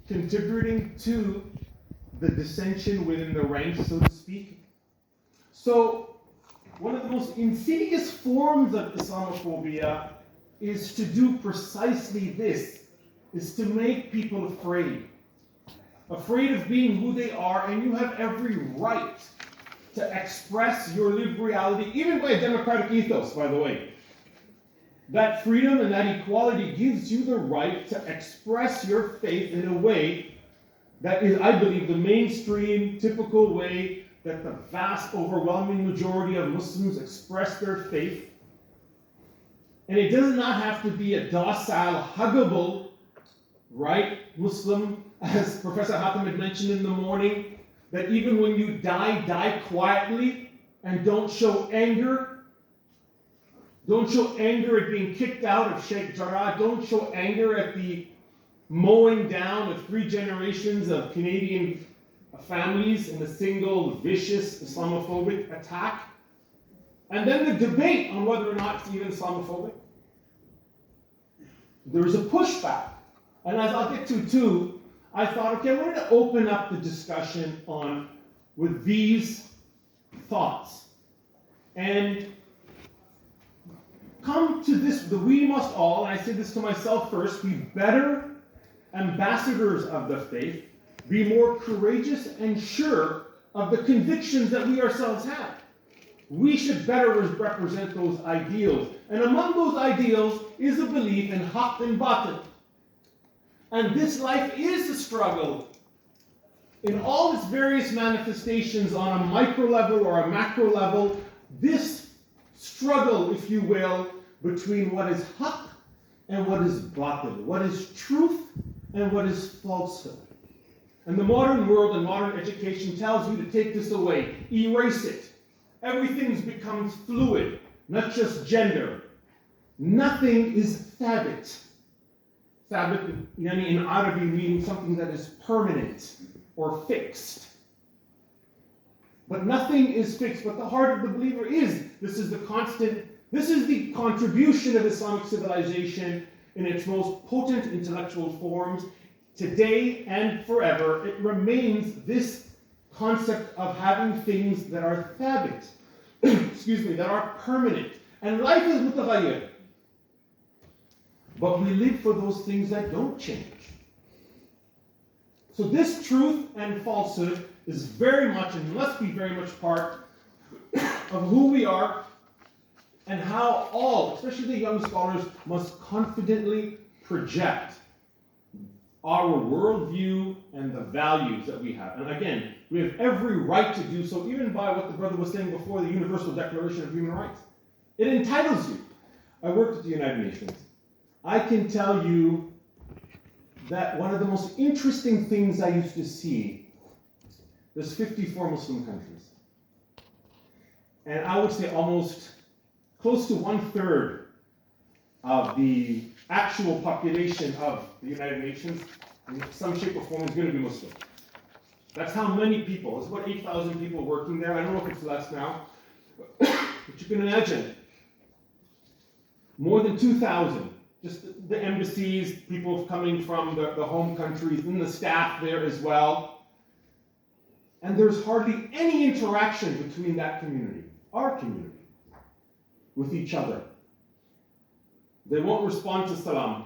contributing to the dissension within the ranks, so to speak. So, one of the most insidious forms of Islamophobia is to do precisely this, is to make people afraid. Afraid of being who they are, and you have every right to express your lived reality, even by a democratic ethos, by the way. That freedom and that equality gives you the right to express your faith in a way that is, I believe, the mainstream, typical way that the vast, overwhelming majority of Muslims express their faith. And it does not have to be a docile, huggable, right, Muslim, as Professor Hatem had mentioned in the morning, that even when you die, die quietly and don't show anger. Don't show anger at being kicked out of Sheikh Jarrah. Don't show anger at the mowing down of 3 generations of Canadian families in a single vicious Islamophobic attack. And then the debate on whether or not it's even Islamophobic. There's a pushback. And as I'll get to too, I thought, okay, I wanted to open up the discussion with these thoughts. And come to this, that we must all, and I say this to myself first, be better ambassadors of the faith, be more courageous and sure of the convictions that we ourselves have. We should better represent those ideals. And among those ideals is a belief in haqq and batil. And this life is a struggle in all its various manifestations on a micro level or a macro level. This struggle, if you will, between what is haqq and what is batil, what is truth and what is falsehood. And the modern world and modern education tells you to take this away, erase it. Everything becomes fluid, not just gender. Nothing is thabit. Thabit in Arabic meaning something that is permanent or fixed. But nothing is fixed. But the heart of the believer is. This is the contribution of Islamic civilization in its most potent intellectual forms. Today and forever, it remains this concept of having things that are thabit, that are permanent. And life is mutaghayyir. But we live for those things that don't change. So this truth and falsehood is very much and must be very much part of who we are and how all, especially the young scholars, must confidently project our worldview and the values that we have. And again, we have every right to do so, even by what the brother was saying before, the Universal Declaration of Human Rights. It entitles you. I worked at the United Nations. I can tell you that one of the most interesting things I used to see, there's 54 Muslim countries. And I would say almost close to 1/3 of the actual population of the United Nations, in some shape or form, is going to be Muslim. That's how many people. There's about 8,000 people working there. I don't know if it's less now. But you can imagine. More than 2,000. Just the embassies, people coming from the home countries, and the staff there as well. And there's hardly any interaction between that community, our community, with each other. They won't respond to salam.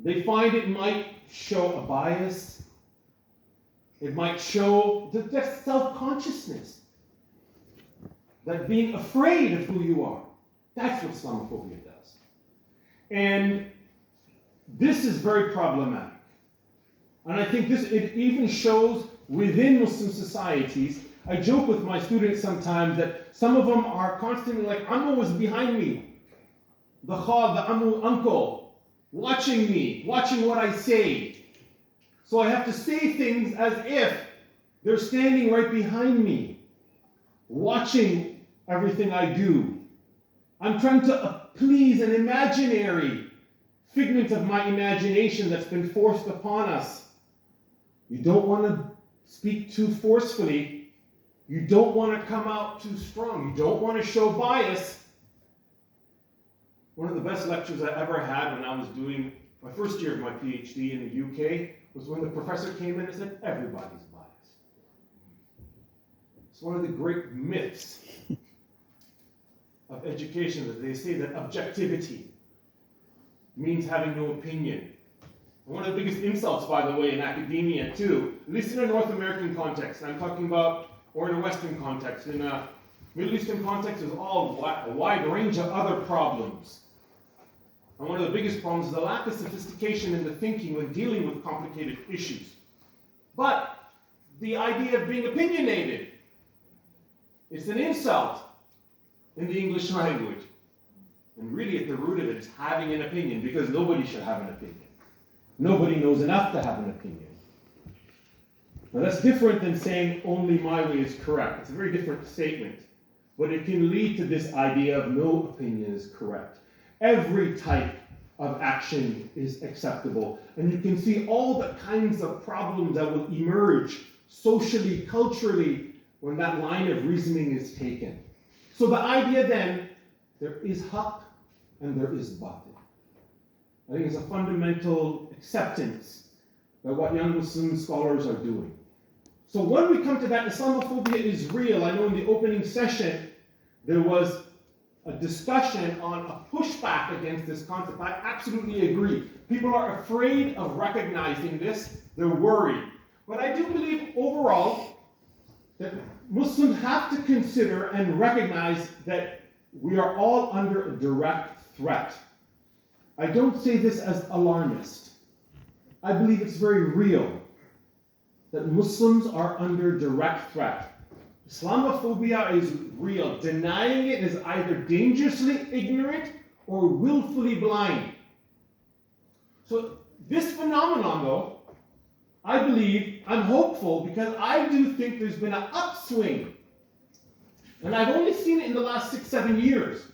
They find it might show a bias. It might show that self-consciousness. That being afraid of who you are. That's what Islamophobia does. And this is very problematic. And I think it even shows within Muslim societies. I joke with my students sometimes that some of them are constantly like, Ammu was behind me. The Ammu uncle, watching me, watching what I say. So I have to say things as if they're standing right behind me, watching everything I do. I'm trying to please an imaginary figment of my imagination that's been forced upon us. You don't want to speak too forcefully. You don't want to come out too strong. You don't want to show bias. One of the best lectures I ever had when I was doing My first year of my PhD in the UK was when the professor came in and said, everybody's biased. It's one of the great myths of education that they say that objectivity means having no opinion. And one of the biggest insults, by the way, in academia too, at least in a North American context, and I'm talking about, or in a Western context, in a Middle Eastern context, is all a wide range of other problems. And one of the biggest problems is the lack of sophistication in the thinking when dealing with complicated issues. But the idea of being opinionated, it's an insult in the English language. And really at the root of it is having an opinion, because nobody should have an opinion. Nobody knows enough to have an opinion. Now that's different than saying only my way is correct. It's a very different statement. But it can lead to this idea of no opinion is correct. Every type of action is acceptable. And you can see all the kinds of problems that will emerge socially, culturally, when that line of reasoning is taken. So the idea then, there is haq and there is batil. I think it's a fundamental acceptance that what young Muslim scholars are doing. So when we come to that, Islamophobia is real. I know in the opening session, there was a discussion on a pushback against this concept. I absolutely agree. People are afraid of recognizing this. They're worried. But I do believe overall that Muslims have to consider and recognize that we are all under a direct threat. I don't say this as alarmist. I believe it's very real that Muslims are under direct threat. Islamophobia is real. Denying it is either dangerously ignorant or willfully blind. So this phenomenon, though, I believe, I'm hopeful, because I do think there's been an upswing. And I've only seen it in the last 6-7 years.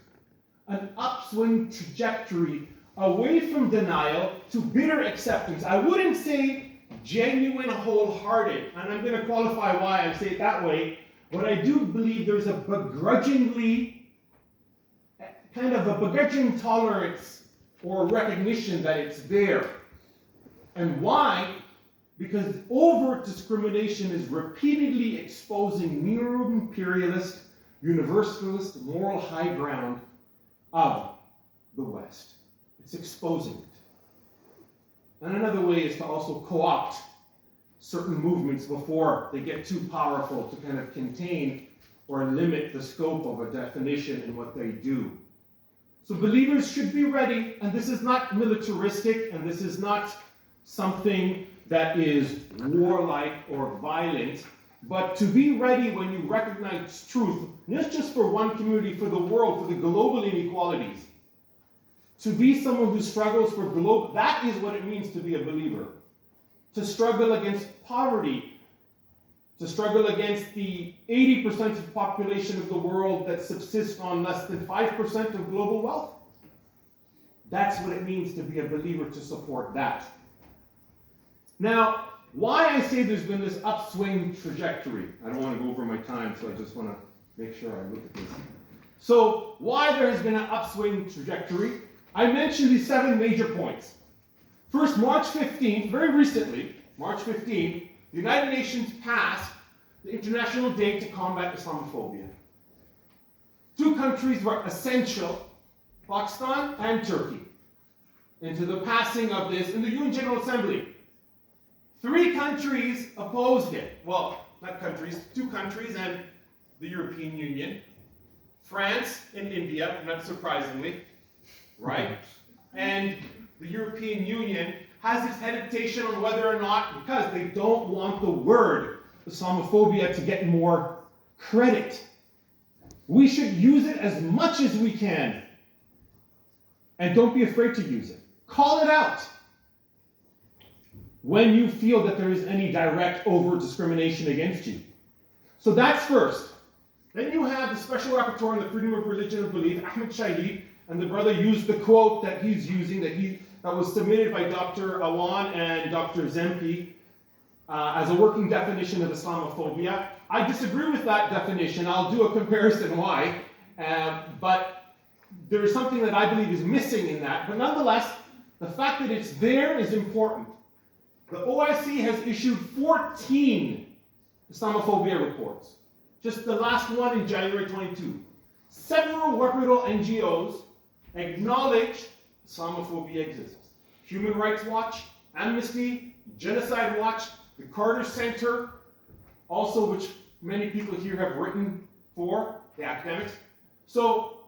An upswing trajectory away from denial to bitter acceptance. I wouldn't say genuine, wholehearted, and I'm going to qualify why I say it that way, but I do believe there's a begrudging tolerance or recognition that it's there. And why? Because overt discrimination is repeatedly exposing neo-imperialist, universalist, moral high ground of the West. It's exposing it. And another way is to also co-opt certain movements before they get too powerful to kind of contain or limit the scope of a definition in what they do. So believers should be ready, and this is not militaristic, and this is not something that is warlike or violent, but to be ready when you recognize truth, not just for one community, for the world, for the global inequalities. To be someone who struggles for global, that is what it means to be a believer. To struggle against poverty, to struggle against the 80% of the population of the world that subsists on less than 5% of global wealth. That's what it means to be a believer, to support that. Now, why I say there's been this upswing trajectory, I don't want to go over my time, so I just want to make sure I look at this. So, why there has been an upswing trajectory? I mentioned these 7 major points. First, March 15th, very recently, March 15th, the United Nations passed the International Day to Combat Islamophobia. 2 countries were essential, Pakistan and Turkey, into the passing of this in the UN General Assembly. 3 countries opposed it. Well, not countries, 2 countries and the European Union. France and India, not surprisingly, right? And the European Union has its hesitation on whether or not, because they don't want the word Islamophobia to get more credit. We should use it as much as we can. And don't be afraid to use it. Call it out when you feel that there is any direct overt discrimination against you. So that's first. Then you have the Special Rapporteur on the Freedom of Religion and Belief, Ahmed Shahid, and the brother used the quote that he's using, that was submitted by Dr. Awan and Dr. Zempi as a working definition of Islamophobia. I disagree with that definition. I'll do a comparison why. But there is something that I believe is missing in that. But nonetheless, The fact that it's there is important. The OIC has issued 14 Islamophobia reports. Just the last one in January 22. Several reputable NGOs acknowledge Islamophobia exists. Human Rights Watch, Amnesty, Genocide Watch, the Carter Center, also which many people here have written for, the academics. So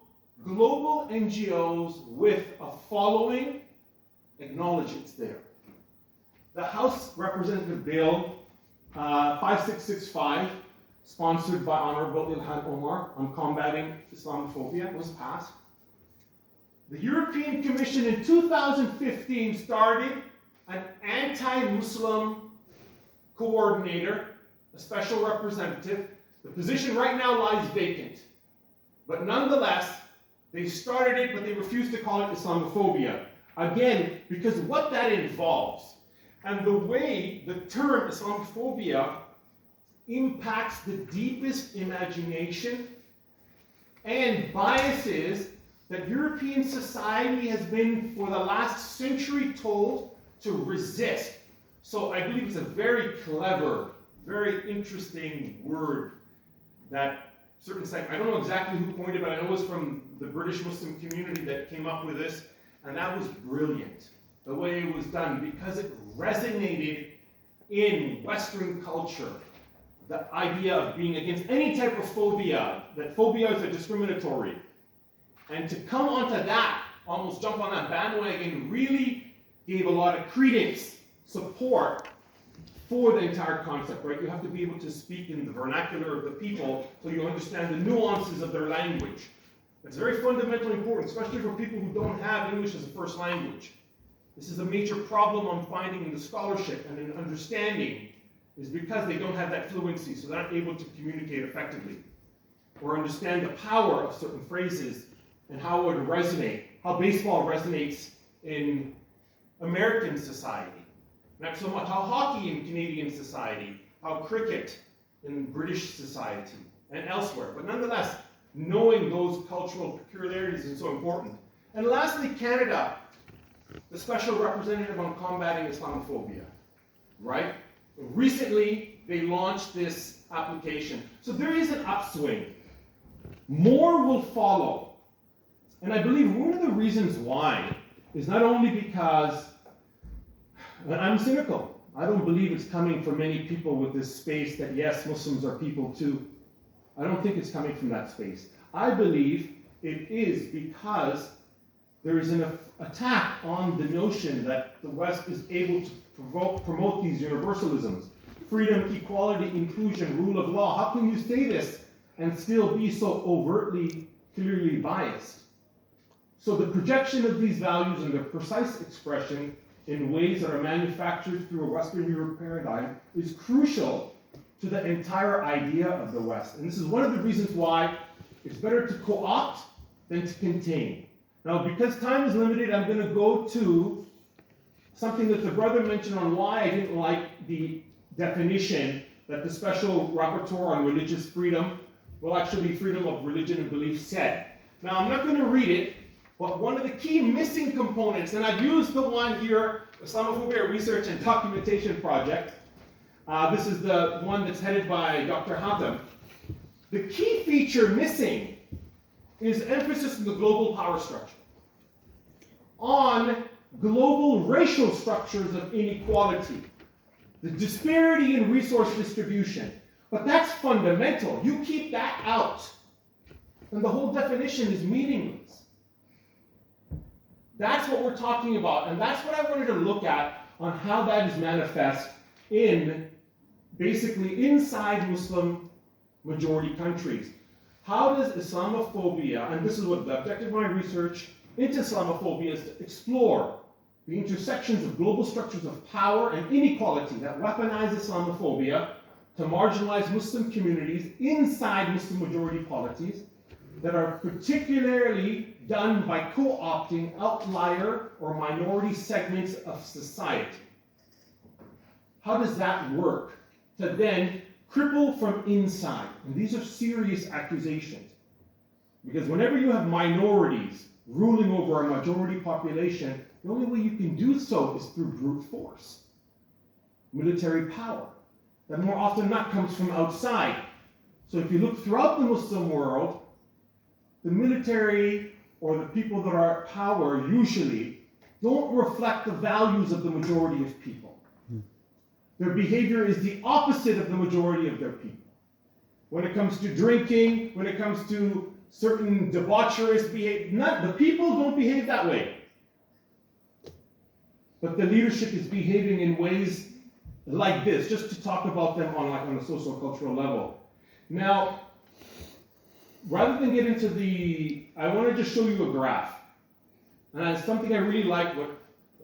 global NGOs with a following acknowledge it's there. The House Representative Bill 5665, sponsored by Honorable Ilhan Omar on combating Islamophobia, was passed. The European Commission in 2015 started an anti-Muslim coordinator, a special representative. The position right now lies vacant. But nonetheless, they started it, but they refused to call it Islamophobia. Again, because what that involves, and the way the term Islamophobia impacts the deepest imagination and biases that European society has been for the last century told to resist. So I believe it's a very clever, very interesting word that certain I don't know exactly who coined it, but I know it was from the British Muslim community that came up with this, and that was brilliant, the way it was done, because it resonated in Western culture. The idea of being against any type of phobia, that phobia is a discriminatory. And to come onto that, almost jump on that bandwagon, really gave a lot of credence, support for the entire concept, right? You have to be able to speak in the vernacular of the people so you understand the nuances of their language. It's very fundamentally important, especially for people who don't have English as a first language. This is a major problem I'm finding in the scholarship and in understanding, is because they don't have that fluency, so they're not able to communicate effectively or understand the power of certain phrases and how it would resonate, how baseball resonates in American society. Not so much how hockey in Canadian society, how cricket in British society and elsewhere. But nonetheless, knowing those cultural peculiarities is so important. And lastly, Canada, the special representative on combating Islamophobia, right? Recently, they launched this application. So there is an upswing. More will follow. And I believe one of the reasons why is not only because I'm cynical. I don't believe it's coming from many people with this space that, yes, Muslims are people too. I don't think it's coming from that space. I believe it is because there is an attack on the notion that the West is able to promote these universalisms. Freedom, equality, inclusion, rule of law. How can you say this and still be so overtly, clearly biased? So the projection of these values and their precise expression in ways that are manufactured through a Western Europe paradigm is crucial to the entire idea of the West. And this is one of the reasons why it's better to co-opt than to contain. Now, because time is limited, I'm going to go to something that the brother mentioned on why I didn't like the definition that the special rapporteur on religious freedom, well, actually freedom of religion and belief, said. Now, I'm not going to read it, but one of the key missing components, and I've used the one here, Islamophobia Research and Documentation Project. This is the one that's headed by Dr. Hatem. The key feature missing is emphasis on the global power structure, on global racial structures of inequality, the disparity in resource distribution. But that's fundamental. You keep that out, and the whole definition is meaningless. That's what we're talking about, and that's what I wanted to look at on how that is manifest in, basically, inside Muslim majority countries. How does Islamophobia, and this is what the objective of my research into Islamophobia is to explore the intersections of global structures of power and inequality that weaponize Islamophobia to marginalize Muslim communities inside Muslim majority polities that are particularly done by co-opting outlier or minority segments of society. How does that work to then cripple from inside? And these are serious accusations. Because whenever you have minorities ruling over a majority population, the only way you can do so is through brute force, military power, that more often than not comes from outside. So if you look throughout the Muslim world, the military or the people that are at power usually don't reflect the values of the majority of people. Their behavior is the opposite of the majority of their people. When it comes to drinking, when it comes to certain debaucherous behavior, the people don't behave that way. But the leadership is behaving in ways like this, just to talk about them on a socio-cultural level. Now, rather than get into I want to just show you a graph. And it's something I really like what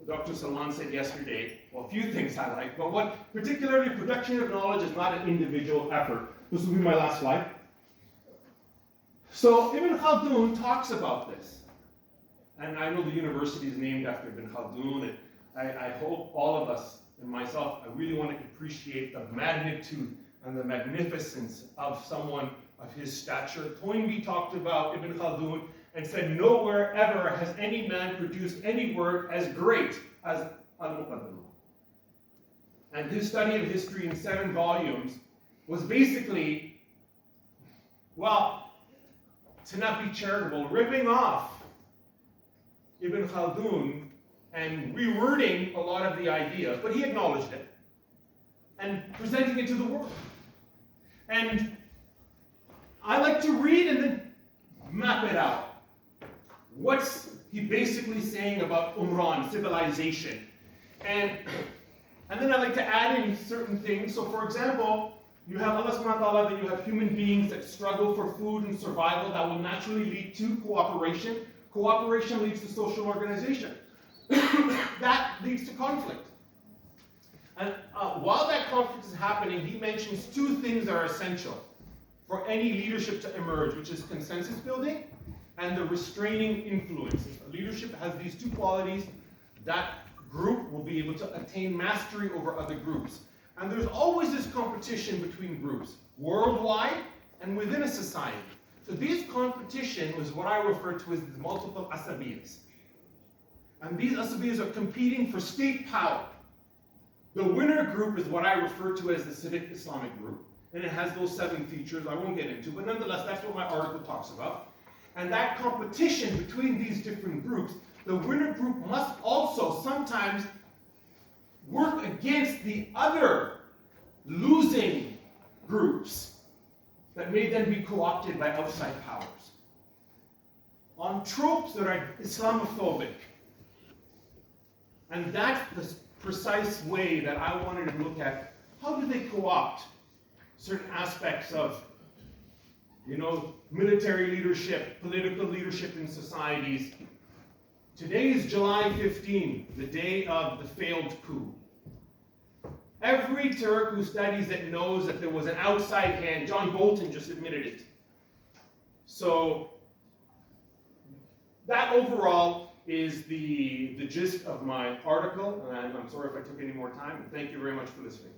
Dr. Salman said yesterday. Well, a few things I like, but what particularly production of knowledge is not an individual effort. This will be my last slide. So Ibn Khaldun talks about this. And I know the university is named after Ibn Khaldun, and I hope all of us, and myself, I really want to appreciate the magnitude and the magnificence of someone of his stature. Toynbee talked about Ibn Khaldun and said, nowhere ever has any man produced any work as great as Al-Muqaddimah. And his study of history in 7 volumes was basically, well, to not be charitable, ripping off Ibn Khaldun and rewording a lot of the ideas, but he acknowledged it, and presenting it to the world. And I like to read and then map it out. What's he basically saying about Umran, civilization? And then I like to add in certain things. So for example, you have Allah subhanahu wa ta'ala, that you have human beings that struggle for food and survival that will naturally lead to cooperation. Cooperation leads to social organization. That leads to conflict. And while that conflict is happening, he mentions 2 things that are essential for any leadership to emerge, which is consensus building and the restraining influences. Leadership has these 2 qualities. That group will be able to attain mastery over other groups. And there's always this competition between groups, worldwide and within a society. So this competition is what I refer to as the multiple asabiyas. And these asabiyas are competing for state power. The winner group is what I refer to as the civic Islamic group. And it has those 7 features I won't get into, but nonetheless, that's what my article talks about. And that competition between these different groups, the winner group must also sometimes work against the other losing groups that may then be co-opted by outside powers on tropes that are Islamophobic. And that's the precise way that I wanted to look at how do they co-opt certain aspects of, military leadership, political leadership in societies. Today is July 15, the day of the failed coup. Every Turk who studies it knows that there was an outside hand. John Bolton just admitted it. So that overall is the gist of my article, and I'm sorry if I took any more time. Thank you very much for listening.